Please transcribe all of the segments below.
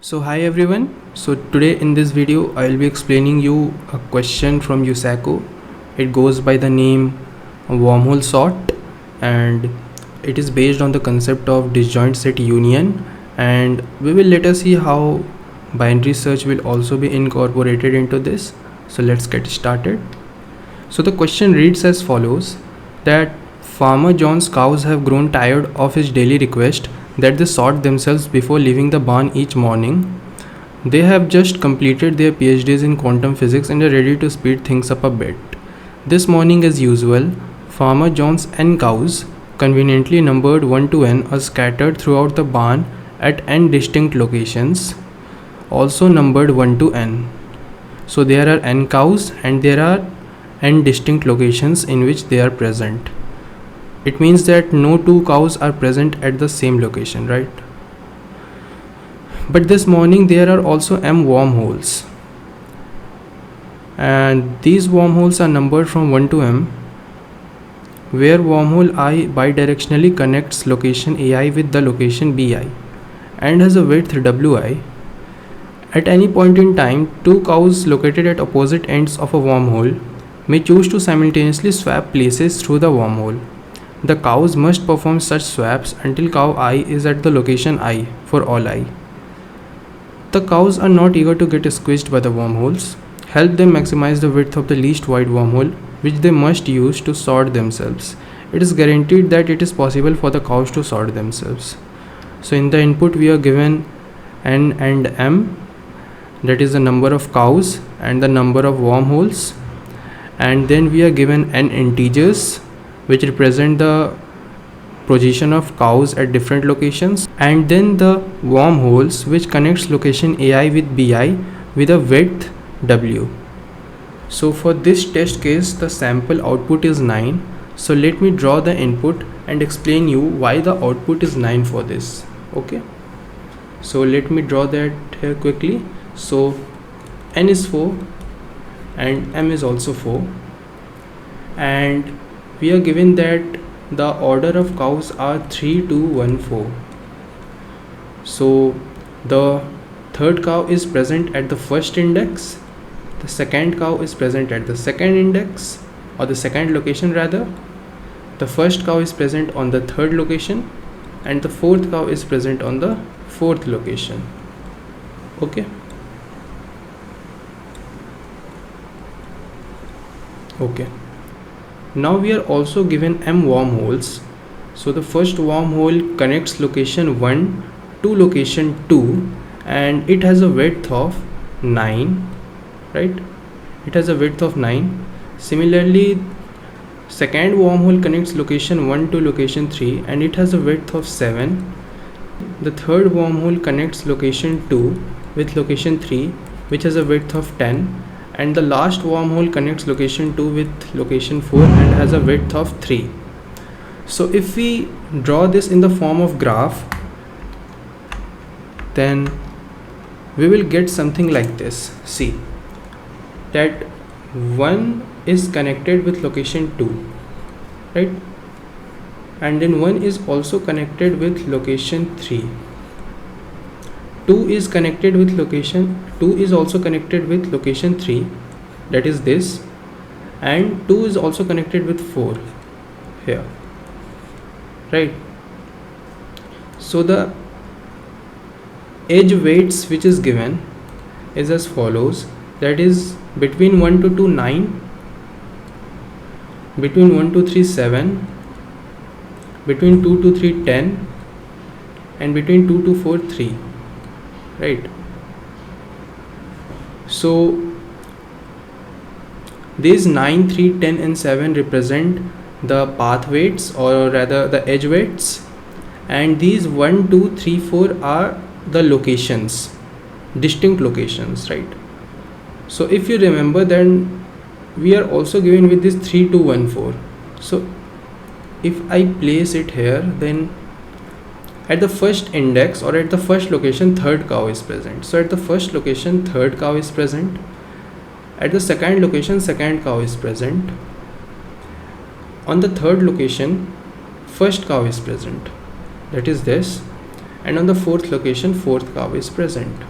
So hi everyone. So today in this video I will be explaining you a question from USACO. It goes by the name wormhole sort and it is based on the concept of disjoint set union, and we will later see how binary search will also be incorporated into this. So let's get started. So the question reads as follows, that Farmer John's cows have grown tired of his daily request that they sort themselves before leaving the barn each morning. They have just completed their PhDs in quantum physics and are ready to speed things up a bit. This morning, as usual, Farmer John's N cows, conveniently numbered 1 to N, are scattered throughout the barn at N distinct locations, also numbered 1 to N. So there are N cows and there are N distinct locations in which they are present. It means that no two cows are present at the same location, right? But this morning there are also M wormholes, and these wormholes are numbered from 1 to M, where wormhole I bidirectionally connects location AI with the location BI and has a width WI. At any point in time, two cows located at opposite ends of a wormhole may choose to simultaneously swap places through the wormhole. The cows must perform such swaps until cow I is at the location I for all I. The cows are not eager to get squeezed by the wormholes. Help them maximize the width of the least wide wormhole, which they must use to sort themselves. It is guaranteed that it is possible for the cows to sort themselves. So in the input we are given N and M, that is the number of cows and the number of wormholes, and then we are given N integers which represent the position of cows at different locations, and then the wormholes which connects location AI with BI with a width W. So for this test case the sample output is 9. So let me draw the input and explain you why the output is 9 for this. Okay, so let me draw that here quickly. So N is 4 and M is also 4, and we are given that the order of cows are 3, 2, 1, 4. So the third cow is present at the first index, the second cow is present at the second index, or the second location rather, the first cow is present on the third location, and the fourth cow is present on the fourth location. Okay. Now we are also given M wormholes. So the first wormhole connects location 1 to location 2 and it has a width of 9, right? It has a width of 9. Similarly, second wormhole connects location 1 to location 3 and it has a width of 7. The third wormhole connects location 2 with location 3 which has a width of 10. And the last wormhole connects location 2 with location 4 and has a width of 3. So if we draw this in the form of graph, then we will get something like this. See that 1 is connected with location 2, right? And then 1 is also connected with location 3. 2 is connected with location 2 is also connected with location 3, that is this, and 2 is also connected with 4 here, right? So the edge weights which is given is as follows, that is between 1 to 2 9, between 1 to 3 7, between 2 to 3 10, and between 2 to 4 3, right? So these 9, 3, 10 and 7 represent the path weights, or rather the edge weights, and these 1, 2, 3, 4 are the locations, distinct locations, right? So if you remember, then we are also given with this 3, 2, 1, 4. So if I place it here, then at the first index or at the first location third cow is present. So at the first location third cow is present, at the second location second cow is present, on the third location first cow is present, that is this, and on the fourth location fourth cow is present.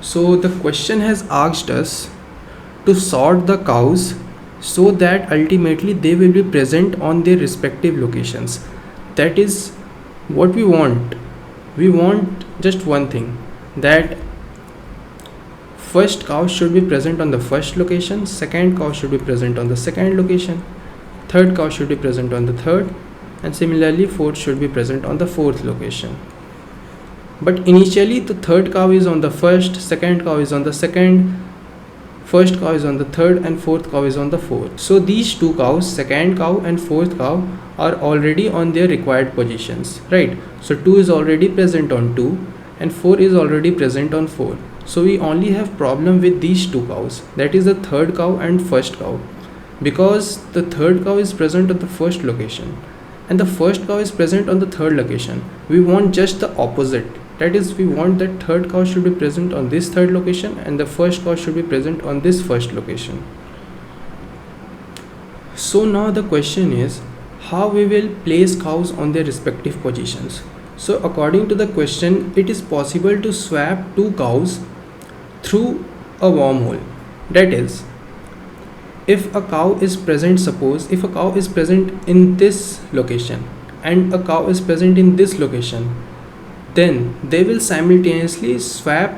So the question has asked us to sort the cows so that ultimately they will be present on their respective locations. That is what we want. We want just one thing, that first cow should be present on the first location, second cow should be present on the second location, third cow should be present on the third, and similarly fourth should be present on the fourth location. But initially the third cow is on the first, second cow is on the second, first cow is on the third, and fourth cow is on the fourth. So these two cows, second cow and fourth cow, are already on their required positions, right? So 2 is already present on 2 and 4 is already present on 4. So we only have problem with these two cows, that is the third cow and first cow, because the third cow is present at the first location and the first cow is present on the third location. We want just the opposite. That is, we want that third cow should be present on this third location and the first cow should be present on this first location. So now the question is how we will place cows on their respective positions. So according to the question, it is possible to swap two cows through a wormhole. That is, if a cow is present, suppose if a cow is present in this location and a cow is present in this location, then they will simultaneously swap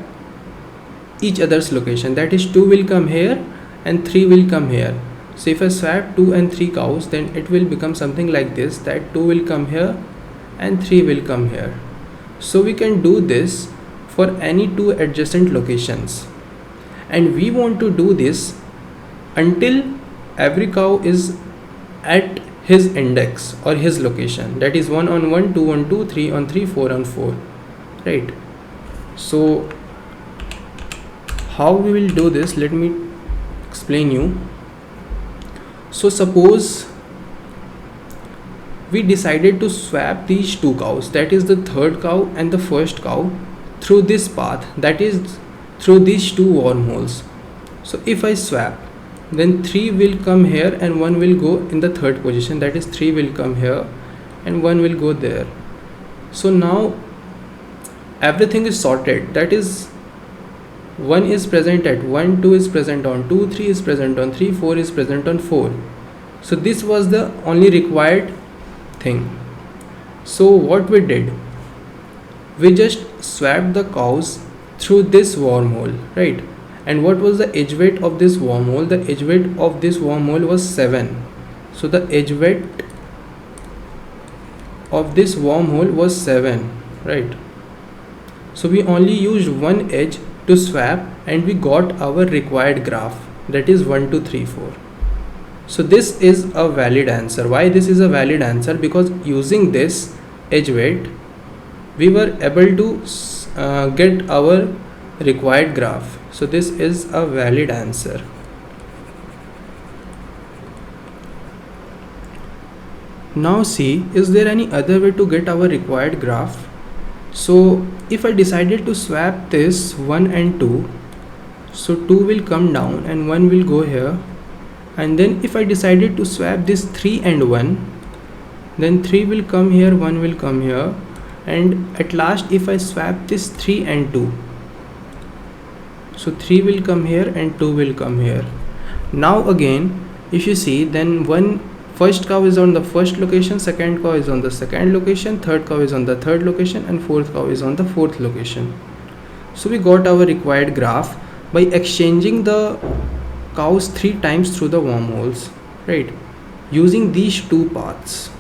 each other's location. That is, 2 will come here and 3 will come here. So if I swap 2 and 3 cows, then it will become something like this, that 2 will come here and 3 will come here. So we can do this for any two adjacent locations, and we want to do this until every cow is at his index or his location, that is 1 on 1, 2 on 2, 3 on 3, 4 on 4, right? So how we will do this, let me explain you. So suppose we decided to swap these two cows, that is the third cow and the first cow, through this path, that is through these two wormholes. So if I swap, then 3 will come here and 1 will go in the third position, that is 3 will come here and 1 will go there. So now everything is sorted, that is 1 is present at 1, 2 is present on 2, 3 is present on 3, 4 is present on 4. So this was the only required thing. So what we did, we just swapped the cows through this wormhole, right? And what was the edge weight of this wormhole? The edge weight of this wormhole was 7. So the edge weight of this wormhole was 7, right? So we only used one edge to swap and we got our required graph, that is 1, 2, 3, 4. So this is a valid answer. Why this is a valid answer? Because using this edge weight, we were able to get our required graph. So this is a valid answer. Now see, is there any other way to get our required graph? So if I decided to swap this 1 and 2, so 2 will come down and 1 will go here. And then if I decided to swap this 3 and 1, then 3 will come here, 1 will come here. And at last if I swap this 3 and 2, so 3 will come here and 2 will come here. Now again, if you see, then first cow is on the first location, second cow is on the second location, third cow is on the third location, and fourth cow is on the fourth location. So we got our required graph by exchanging the cows 3 times through the wormholes, right? Using these two paths.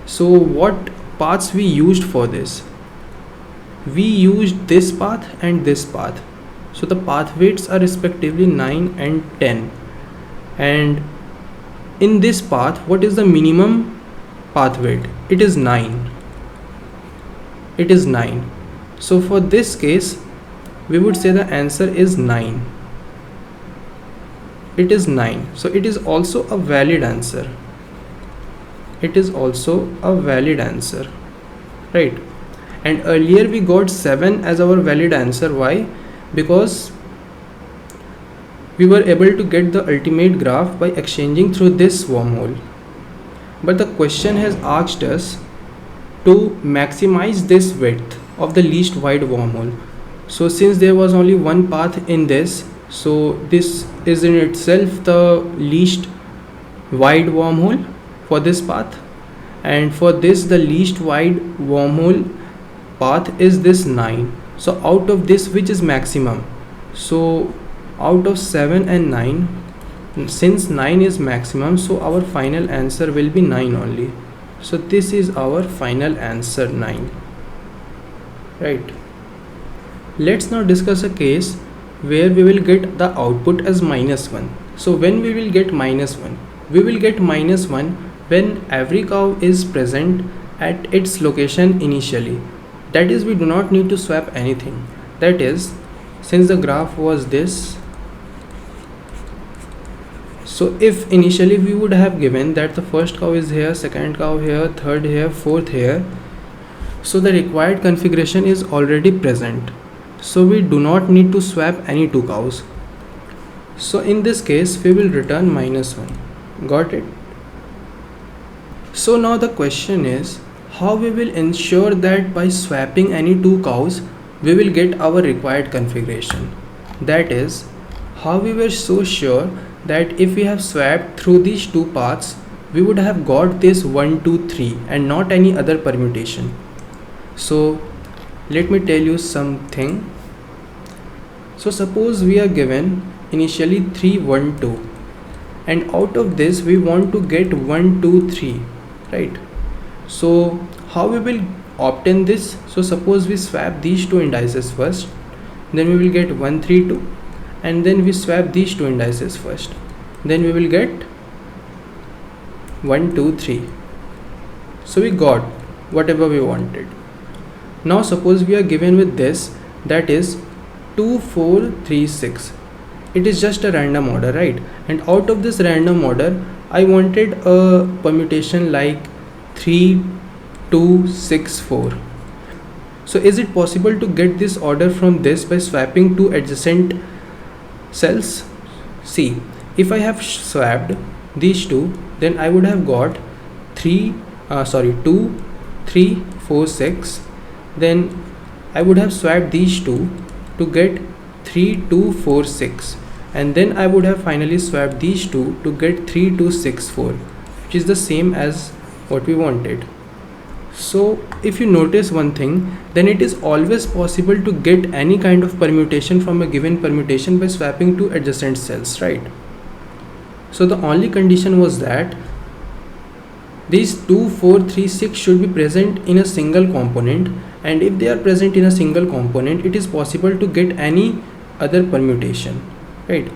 So what paths we used for this? We used this path and this path. So the path weights are respectively 9 and 10. And in this path, what is the minimum path weight? It is 9. It is 9. So for this case, we would say the answer is 9. It is 9. So it is also a valid answer. It is also a valid answer, right? And earlier we got 7 as our valid answer. Why? Because we were able to get the ultimate graph by exchanging through this wormhole. But the question has asked us to maximize this width of the least wide wormhole. So since there was only one path in this, so this is in itself the least wide wormhole for this path, and for this the least wide wormhole path is this 9. So out of this, which is maximum, so out of 7 and 9, since 9 is maximum, so our final answer will be 9 only. So this is our final answer, 9, right? Let's now discuss a case where we will get the output as -1. So when we will get -1, we will get -1 when every cow is present at its location initially. That is, we do not need to swap anything. That is, since the graph was this, so if initially we would have given that the first cow is here, second cow here, third here, fourth here, so the required configuration is already present. So we do not need to swap any two cows. So in this case we will return -1. Got it? So now the question is, how we will ensure that by swapping any two cows we will get our required configuration. That is, how we were so sure that if we have swapped through these two paths we would have got this 1 2 3 and not any other permutation. So let me tell you something. So suppose we are given initially 3 1 2, and out of this we want to get 1 2 3, right? So how we will obtain this? So suppose we swap these two indices first, then we will get 1 3 2, and then we swap these two indices first, then we will get 1 2 3. So we got whatever we wanted. Now suppose we are given with this, that is 2 4 3 6. It is just a random order, right? And out of this random order I wanted a permutation like 3 2 6 4. So is it possible to get this order from this by swapping two adjacent cells? See, if I have swapped these two, then I would have got 2 3 4 6. Then I would have swapped these two to get 3 2 4 6, and then I would have finally swapped these two to get 3 2 6 4, which is the same as what we wanted. So if you notice one thing, then it is always possible to get any kind of permutation from a given permutation by swapping two adjacent cells, right? So the only condition was that these 2 4 3 6 should be present in a single component, and if they are present in a single component, it is possible to get any other permutation, right?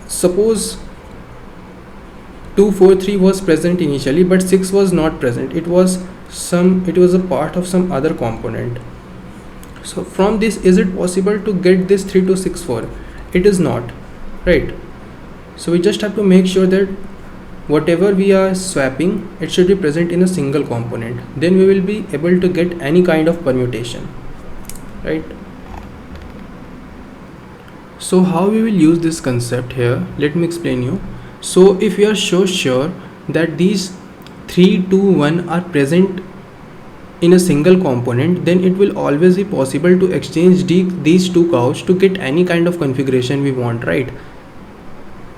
Suppose 2 4 3 was present initially, but 6 was not present. It was a part of some other component. So from this, is it possible to get this 3 2 6 4? It is not, right? So we just have to make sure that whatever we are swapping, it should be present in a single component. Then we will be able to get any kind of permutation, right? So how we will use this concept here, let me explain you. So if we are so sure that these 3 2 1 are present in a single component, then it will always be possible to exchange these two cows to get any kind of configuration we want, right?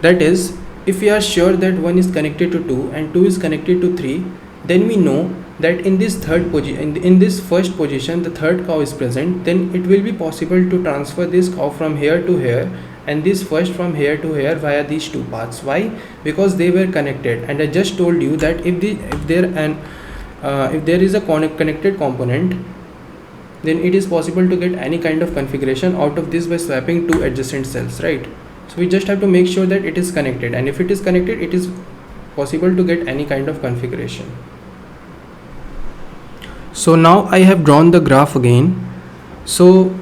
That is, if we are sure that 1 is connected to 2 and 2 is connected to 3, then we know that in this in this first position the third cow is present. Then it will be possible to transfer this cow from here to here and this first from here to here via these two paths. Why? Because they were connected, and I just told you that if there is a connected component, then it is possible to get any kind of configuration out of this by swapping two adjacent cells, right? So we just have to make sure that it is connected, and if it is connected, it is possible to get any kind of configuration. So now I have drawn the graph again. So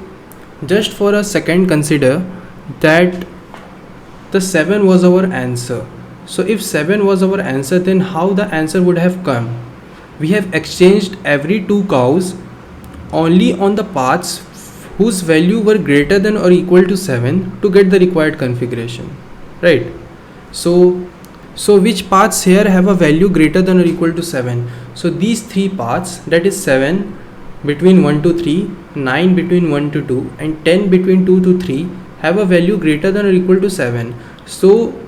just for a second, consider that the 7 was our answer. So if 7 was our answer, then how the answer would have come? We have exchanged every two cows only on the paths whose value were greater than or equal to 7 to get the required configuration, right? So So which paths here have a value greater than or equal to 7? So these three paths, that is 7 between 1 to 3, 9 between 1 to 2 and 10 between 2 to 3 have a value greater than or equal to 7. So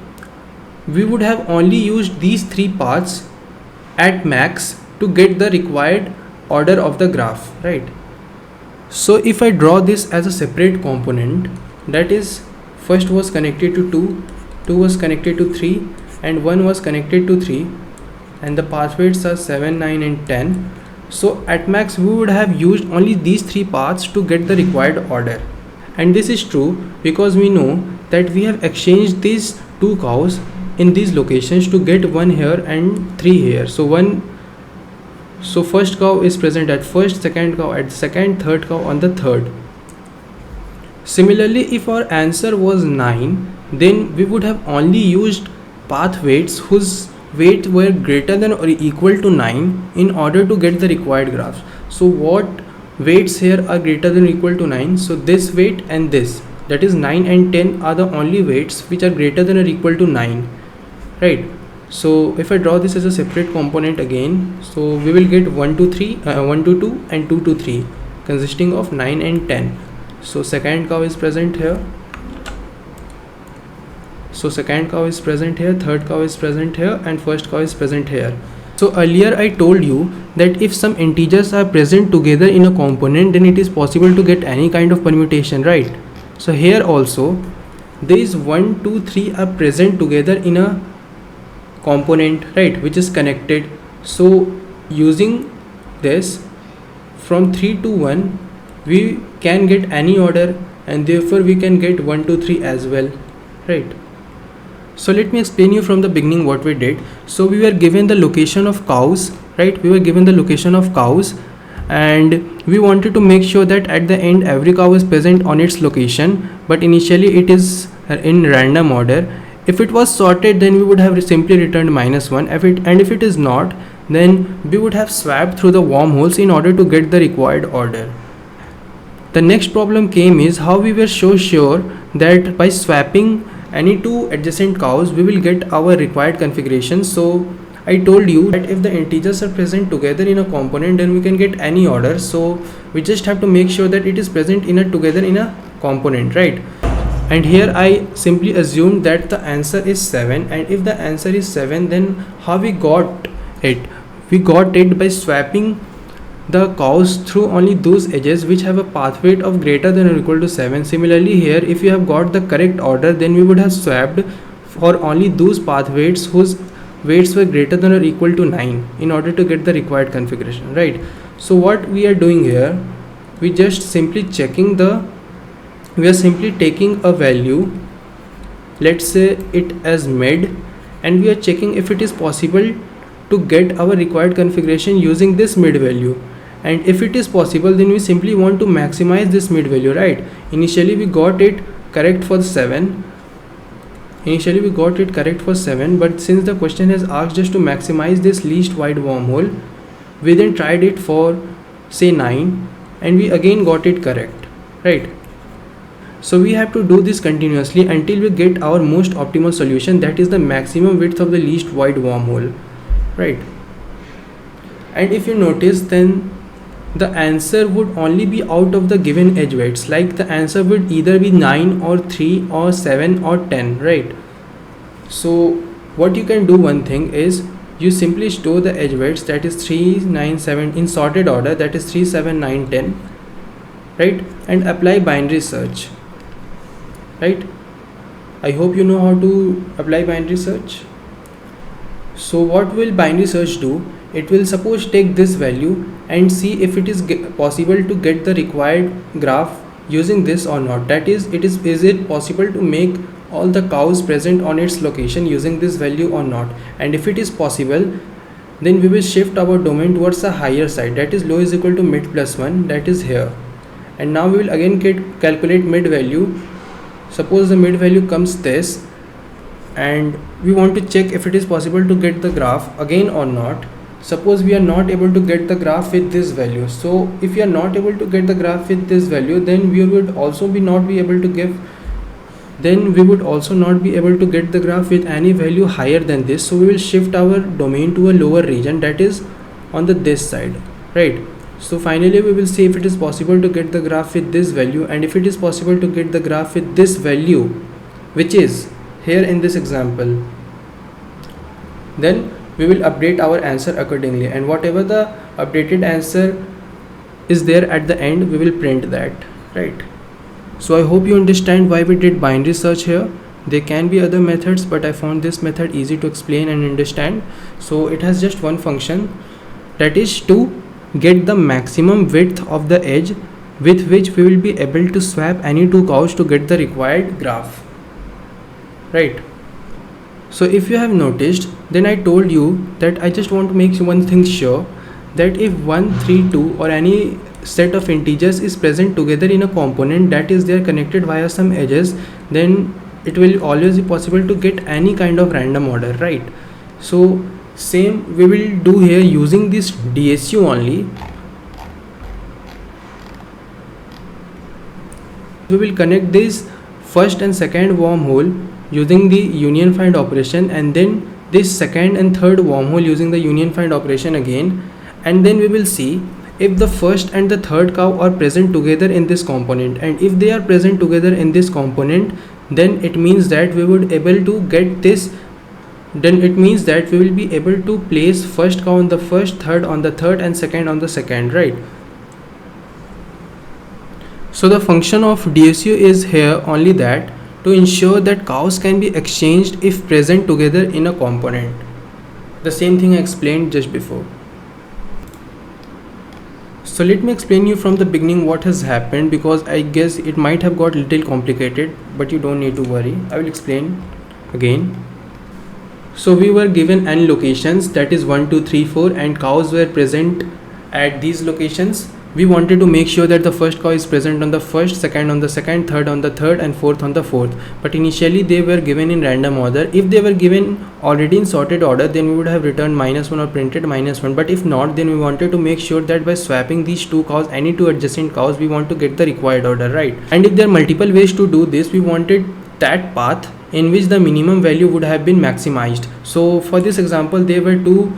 we would have only used these three paths at max to get the required order of the graph, right? So if I draw this as a separate component, that is first was connected to 2, 2 was connected to 3 and 1 was connected to 3, and the path weights are 7, 9 and 10. So at max we would have used only these three paths to get the required order, and this is true because we know that we have exchanged these two cows in these locations to get one here and three here. So first cow is present at first, second cow at second, third cow on the third. Similarly, if our answer was 9, then we would have only used path weights whose weight were greater than or equal to 9 in order to get the required graphs. So what weights here are greater than or equal to 9? So this weight and this, that is 9 and 10 are the only weights which are greater than or equal to 9, right? So if I draw this as a separate component again, so we will get 1 to 2 and 2 to 3 consisting of 9 and 10. So second cow is present here, so second cow is present here, third cow is present here and first cow is present here. So earlier I told you that if some integers are present together in a component, then it is possible to get any kind of permutation, right? So here also these 1, 2, 3 are present together in a component, right, which is connected. So using this from 3 to 1 we can get any order, and therefore we can get 1, 2, 3 as well, right? So let me explain you from the beginning what we did. So we were given the location of cows, right? We were given the location of cows and we wanted to make sure that at the end every cow is present on its location, but initially it is in random order. If it was sorted, then we would have simply returned -1. If it is not, then we would have swapped through the wormholes in order to get the required order. The next problem came is how we were so sure that by swapping any two adjacent cows we will get our required configuration. So I told you that if the integers are present together in a component, then we can get any order. So we just have to make sure that it is present together in a component, right? And here I simply assumed that the answer is 7, and if the answer is 7, then how we got it? We got it by swapping the cows through only those edges which have a path weight of greater than or equal to 7. Similarly here, if you have got the correct order, then we would have swapped for only those path weights whose weights were greater than or equal to 9 in order to get the required configuration, right? So what we are doing here, we just simply we are simply taking a value, let's say it as mid, and we are checking if it is possible to get our required configuration using this mid value. And if it is possible, then we simply want to maximize this mid value, right? Initially we got it correct for 7, but since the question has asked us to maximize this least wide wormhole, we then tried it for say 9 and we again got it correct, right? So we have to do this continuously until we get our most optimal solution, that is the maximum width of the least wide wormhole, right? And if you notice, then the answer would only be out of the given edge weights, like the answer would either be 9 or 3 or 7 or 10, right? So what you can do, one thing is you simply store the edge weights, that is 3, 9, 7 in sorted order, that is 3, 7, 9, 10, right? And apply binary search, right? I hope you know how to apply binary search. So what will binary search do? It will suppose take this value and see if it is possible to get the required graph using this or not. That is it possible to make all the cows present on its location using this value or not? And if it is possible, then we will shift our domain towards the higher side, that is low is equal to mid plus 1, that is here. And now we will again calculate mid value. Suppose the mid value comes this, and we want to check if it is possible to get the graph again or not. Suppose we are not able to get the graph with this value. So if you are not able to get the graph with this value, then we would also not be able to give then we would also not be able to get the graph with any value higher than this. So we will shift our domain to a lower region, that is on this side, right? So finally we will see if it is possible to get the graph with this value, and if it is possible to get the graph with this value, which is here in this example, then we will update our answer accordingly, and whatever the updated answer is there at the end, we will print that, right? So I hope you understand why we did binary search here. There can be other methods, but I found this method easy to explain and understand. So it has just one function, that is to get the maximum width of the edge with which we will be able to swap any two cows to get the required graph, right? So if you have noticed, then I told you that I just want to make one thing sure, that if 1, 3, 2 or any set of integers is present together in a component, that is they are connected via some edges, then it will always be possible to get any kind of random order, right? So same we will do here using this DSU only. We will connect this first and second wormhole using the union find operation, and then this second and third wormhole using the union find operation again, and then we will see if the first and the third cow are present together in this component, and if they are present together in this component, then it means that we would able to get this, then it means that we will be able to place first cow on the first, third on the third, and second on the second, right? So the function of DSU is here only that to ensure that cows can be exchanged if present together in a component. The same thing I explained just before. So let me explain you from the beginning what has happened, because I guess it might have got little complicated, but you don't need to worry. I will explain again. So we were given n locations, that is 1, 2, 3, 4, and cows were present at these locations. We wanted to make sure that the first cow is present on the first, second on the second, third on the third, and fourth on the fourth. But initially they were given in random order. If they were given already in sorted order, then we would have returned -1 or printed -1. But if not, then we wanted to make sure that by swapping these two cows, any two adjacent cows, we want to get the required order, right? And if there are multiple ways to do this, we wanted that path in which the minimum value would have been maximized. So for this example, there were two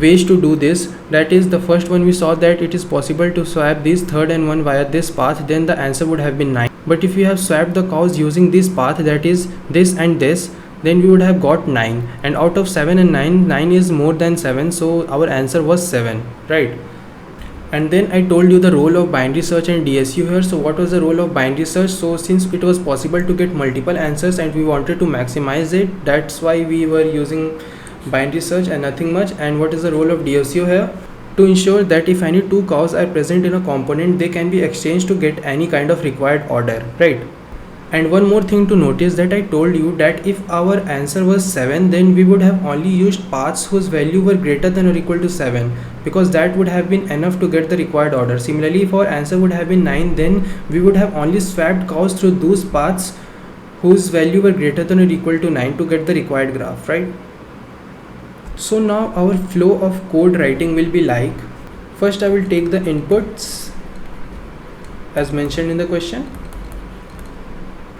ways to do this. That is, the first one, we saw that it is possible to swap this third and one via this path, then the answer would have been 9. But if we have swapped the cows using this path, that is this and this, then we would have got 9, and out of 7 and 9, 9 is more than 7, so our answer was 7, right? And then I told you the role of binary search and DSU here. So what was the role of binary search? So since it was possible to get multiple answers and we wanted to maximize it, that's why we were using binary search and nothing much. And what is the role of DSU here? To ensure that if any two cows are present in a component, they can be exchanged to get any kind of required order, right? And one more thing to notice, that I told you that if our answer was 7, then we would have only used paths whose value were greater than or equal to 7, because that would have been enough to get the required order. Similarly, if our answer would have been 9, then we would have only swapped cows through those paths whose value were greater than or equal to 9 to get the required graph, right? So now our flow of code writing will be like, first I will take the inputs as mentioned in the question.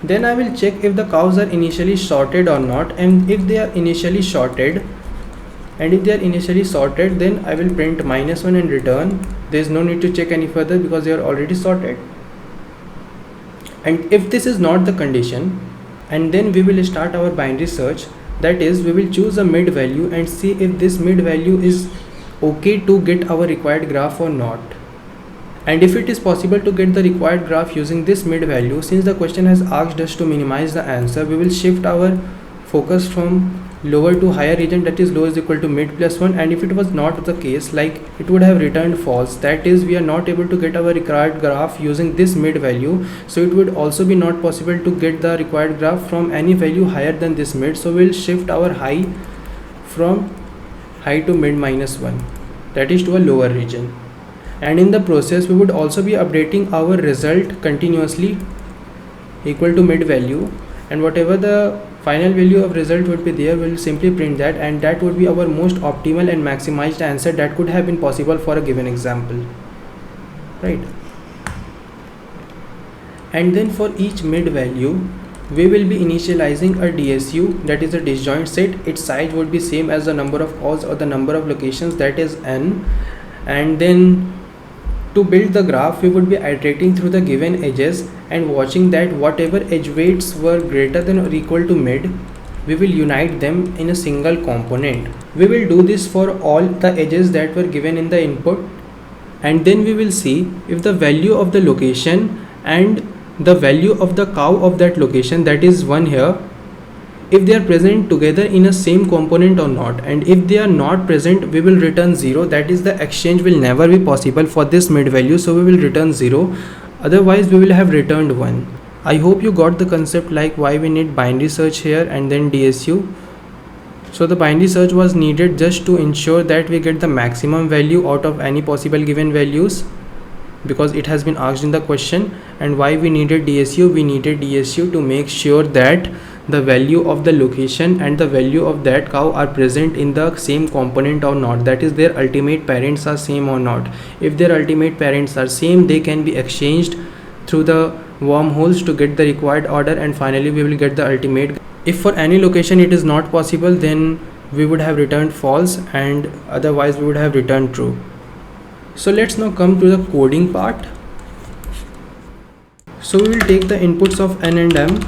Then I will check if the cows are initially sorted or not, and if they are initially sorted, then I will print -1 and return. There is no need to check any further because they are already sorted. And if this is not the condition, and then we will start our binary search. That is, we will choose a mid value and see if this mid value is okay to get our required graph or not. And if it is possible to get the required graph using this mid value, since the question has asked us to minimize the answer, we will shift our focus from lower to higher region, that is low is equal to mid plus 1. And if it was not the case, like it would have returned false, that is we are not able to get our required graph using this mid value. So it would also be not possible to get the required graph from any value higher than this mid. So we'll shift our high from high to mid -1, that is to a lower region. And in the process, we would also be updating our result continuously equal to mid value, and whatever the final value of result would be there, we'll simply print that, and that would be our most optimal and maximized answer that could have been possible for a given example, right? And then for each mid value, we will be initializing a DSU, that is a disjoint set. Its size would be same as the number of cows or the number of locations, that is n. And then to build the graph, we would be iterating through the given edges and watching that whatever edge weights were greater than or equal to mid, we will unite them in a single component. We will do this for all the edges that were given in the input, and then we will see if the value of the location and the value of the cow of that location, that is one here, if they are present together in a same component or not. And if they are not present, we will return 0, that is the exchange will never be possible for this mid value, so we will return 0, otherwise we will have returned 1. I hope you got the concept, like why we need binary search here and then DSU. So the binary search was needed just to ensure that we get the maximum value out of any possible given values, because it has been asked in the question. And why we needed DSU? We needed DSU to make sure that the value of the location and the value of that cow are present in the same component or not, that is their ultimate parents are same or not. If their ultimate parents are same, they can be exchanged through the wormholes to get the required order, and finally we will get the ultimate. If for any location it is not possible, then we would have returned false, and otherwise we would have returned true. So let's now come to the coding part. So we will take the inputs of n and m.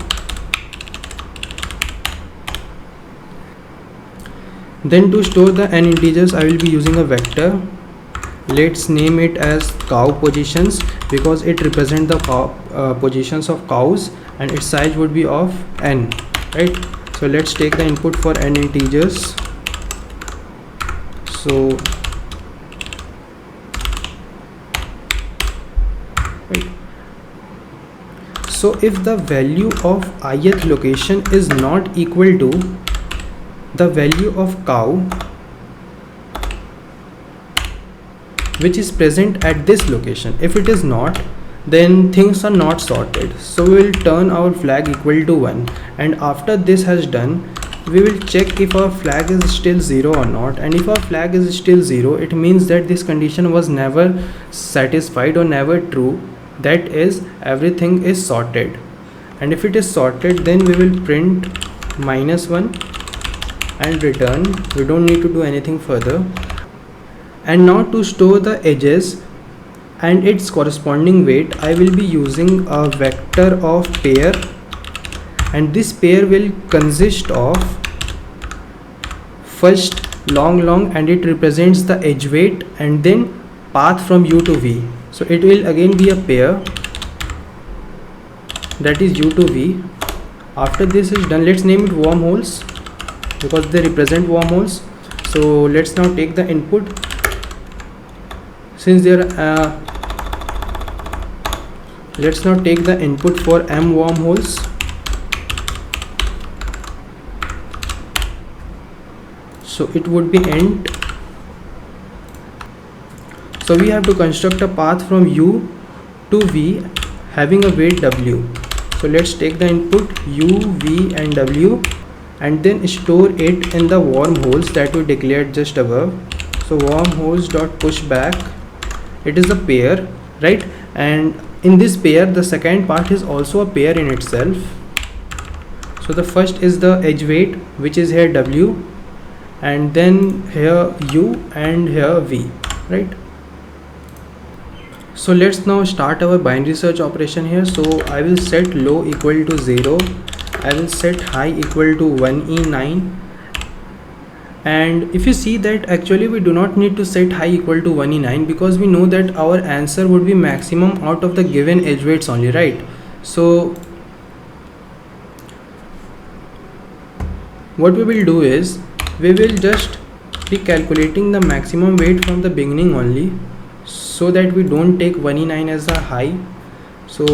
Then to store the n integers, I will be using a vector. Let's name it as cow positions, because it represents the positions of cows, and its size would be of n, right? So let's take the input for n integers. So So if the value of ith location is not equal to the value of cow which is present at this location, if it is not, then things are not sorted. So we will turn our flag equal to 1, and after this has done, we will check if our flag is still 0 or not. And if our flag is still 0, it means that this condition was never satisfied or never true, that is everything is sorted. And if it is sorted, then we will print -1 and return. We don't need to do anything further. And now to store the edges and its corresponding weight, I will be using a vector of pair, and this pair will consist of first long, and it represents the edge weight, and then path from u to v. So it will again be a pair, that is u to v. After this is done, let's name it wormholes because they represent wormholes. So let's now take the input. Since there let's now take the input for m wormholes. So it would be int. So we have to construct a path from u to v having a weight w. So let's take the input u, v and w, and then store it in the wormholes that we declared just above. So wormholes dot pushback, it is a pair, right? And in this pair, the second part is also a pair in itself. So the first is the edge weight, which is here w, and then here u and here v, right? So let's now start our binary search operation here. So I will set low equal to 0, I will set high equal to 1e9, and if you see that actually we do not need to set high equal to 1e9, because we know that our answer would be maximum out of the given edge weights only, right? So what we will do is we will just be calculating the maximum weight from the beginning only, so that we don't take 1e9 as a high. So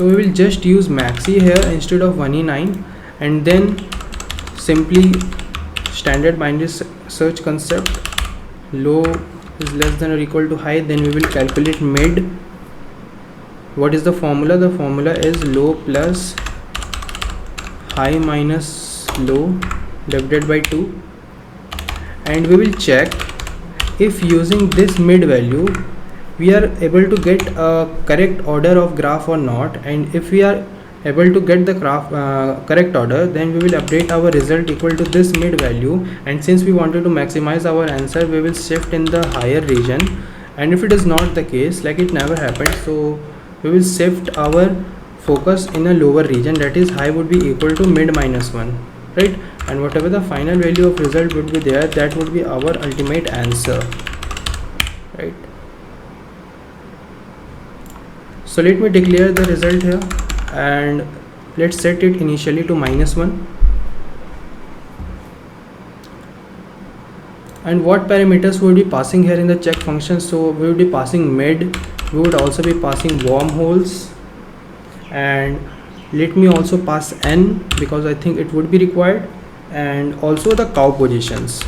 we will just use maxi here instead of 1e9, and then simply standard binary search concept, low is less than or equal to high, then we will calculate mid. What is the formula? The formula is low plus high minus low divided by 2, and we will check if using this mid value we are able to get a correct order of graph or not, and if we are able to get the graph correct order, then we will update our result equal to this mid value, and since we wanted to maximize our answer, we will shift in the higher region. And if it is not the case, like it never happened, so we will shift our focus in a lower region, that is high would be equal to mid minus 1, right? And whatever the final value of result would be there, that would be our ultimate answer, right? So let me declare the result here, and let's set it initially to -1. And what parameters we will be passing here in the check function? So we will be passing mid, we would also be passing wormholes, and let me also pass n because I think it would be required, and also the cow positions.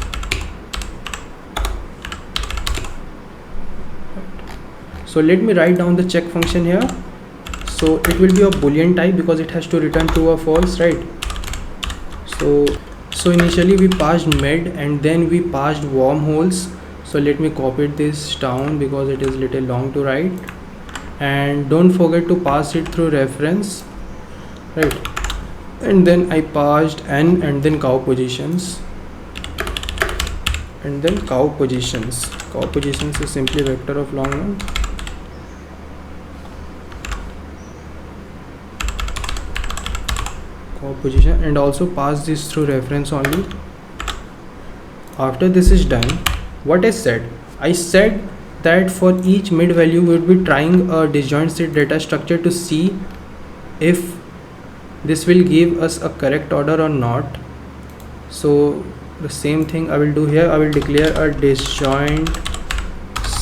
So let me write down the check function here. So it will be of boolean type because it has to return true or false, right? So initially we passed mid and then we passed wormholes. So let me copy this down because it is little long to write, and don't forget to pass it through reference, right? And then I passed n and then cow positions, and then cow positions. Cow positions is simply vector of long run. Position, and also pass this through reference only. After this is done, what I said that for each mid value we would be trying a disjoint set data structure to see if this will give us a correct order or not. So the same thing I will do here. I will declare a disjoint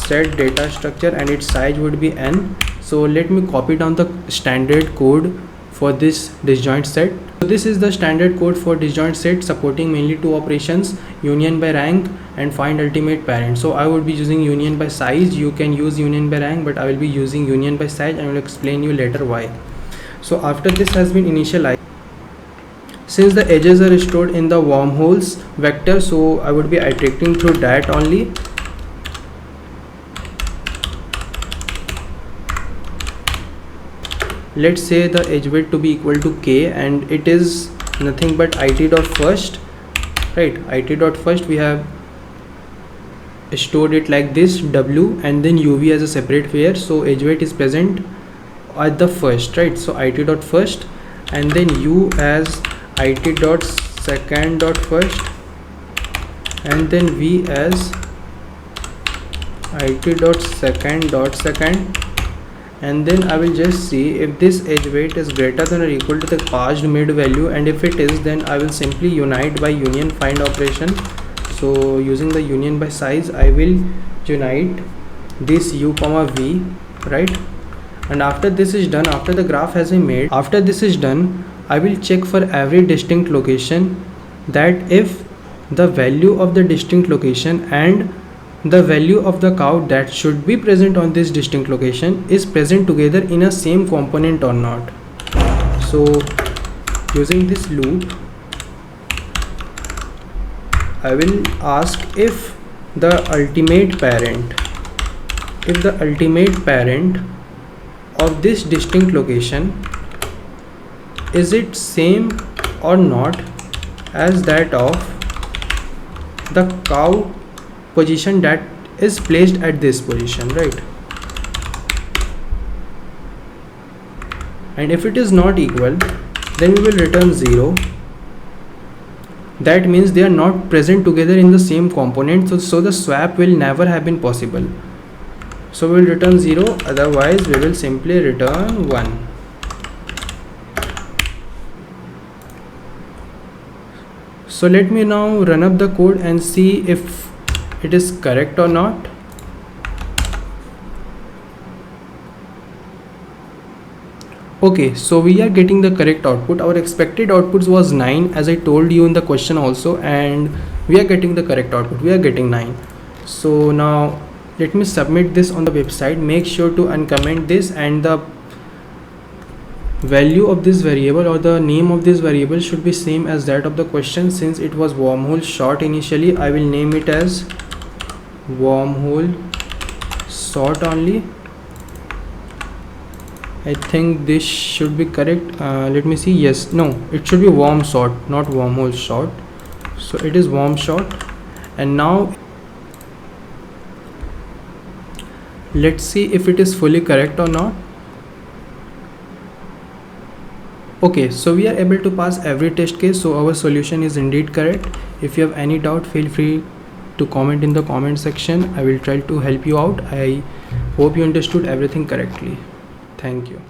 set data structure and its size would be n. So let me copy down the standard code for this disjoint set. So this is the standard code for disjoint set, supporting mainly two operations: union by rank and find ultimate parent. So I would be using union by size. You can use union by rank, but I will be using union by size, and I will explain you later why. So after this has been initialized, since the edges are stored in the wormholes vector, so I would be iterating through that only. Let's say the edge weight to be equal to k, and it is nothing but it dot first, right? It dot first, we have stored it like this, w and then uv as a separate pair, so edge weight is present at the first, right? So it dot first, and then u as it dot second dot first, and then v as it dot second, and then I will just see if this edge weight is greater than or equal to the passed mid value, and if it is, then I will simply unite by union find operation. So using the union by size, I will unite this u comma v, right? And after this is done, after the graph has been made, after this is done, I will check for every distinct location that if the value of the distinct location and the value of the cow that should be present on this distinct location is present together in a same component or not. So using this loop, I will ask if the ultimate parent of this distinct location, is it same or not as that of the cow position that is placed at this position, right? And if it is not equal, then we will return 0. That means they are not present together in the same component, so the swap will never have been possible. So we will return 0, otherwise we will simply return 1. So let me now run up the code and see if it is correct or not. Okay, so we are getting the correct output. Our expected output was 9, as I told you in the question also, and we are getting the correct output. We are getting 9. So now let me submit this on the website. Make sure to uncomment this, and the value of this variable or the name of this variable should be same as that of the question. Since it was wormhole short initially, I will name it as wormhole sort only. I think this should be correct. Let me see. Yes, no, it should be worm sort, not wormhole sort. So it is worm sort. And now let's see if it is fully correct or not. Okay, so we are able to pass every test case, so our solution is indeed correct. If you have any doubt, feel free to comment in the comment section. I will try to help you out. I hope you understood everything correctly. Thank you.